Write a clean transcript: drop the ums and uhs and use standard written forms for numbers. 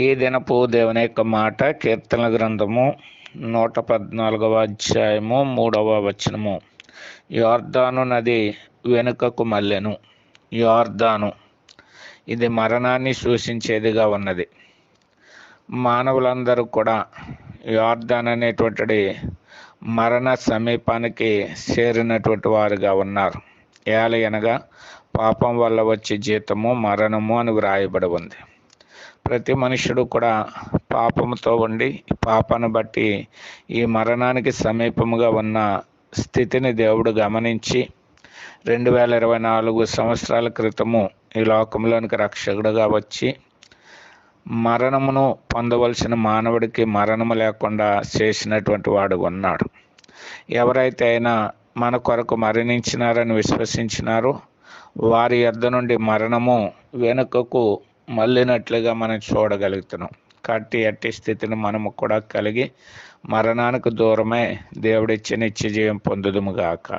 ఈ దినపు దేవుని యొక్క మాట కీర్తనల గ్రంథము 114వ అధ్యాయము 3వ వచనము. యోర్దాను నది వెనుకకు మల్లెను. యోర్దాను ఇది మరణాన్ని సూచించేదిగా ఉన్నది. మానవులందరూ కూడా యోర్దాన్ అనేటువంటి మరణ సమీపానికి చేరినటువంటి వారుగా ఉన్నారు. ఏలయనగా పాపం వల్ల వచ్చే జీతము మరణము అని వ్రాయబడి ఉంది. ప్రతి మనుషుడు కూడా పాపముతో ఉండి పాపాన్ని బట్టి ఈ మరణానికి సమీపముగా ఉన్న స్థితిని దేవుడు గమనించి 2024 సంవత్సరాల క్రితము ఈ లోకంలోనికి రక్షకుడుగా వచ్చి మరణమును పొందవలసిన మానవుడికి మరణము లేకుండా చేసినటువంటి వాడు ఉన్నాడు. ఎవరైతే అయినా మన కొరకు మరణించినారని విశ్వసించినారో వారి యొద్ద నుండి మరణము వెనుకకు మళ్ళినట్లుగా మనం చూడగలుగుతున్నాం. కాబట్టి అట్టి స్థితిని మనము కూడా కలిగి మరణానికి దూరమై దేవుడిచ్చే నిత్య జీవం పొందుదుముగాక.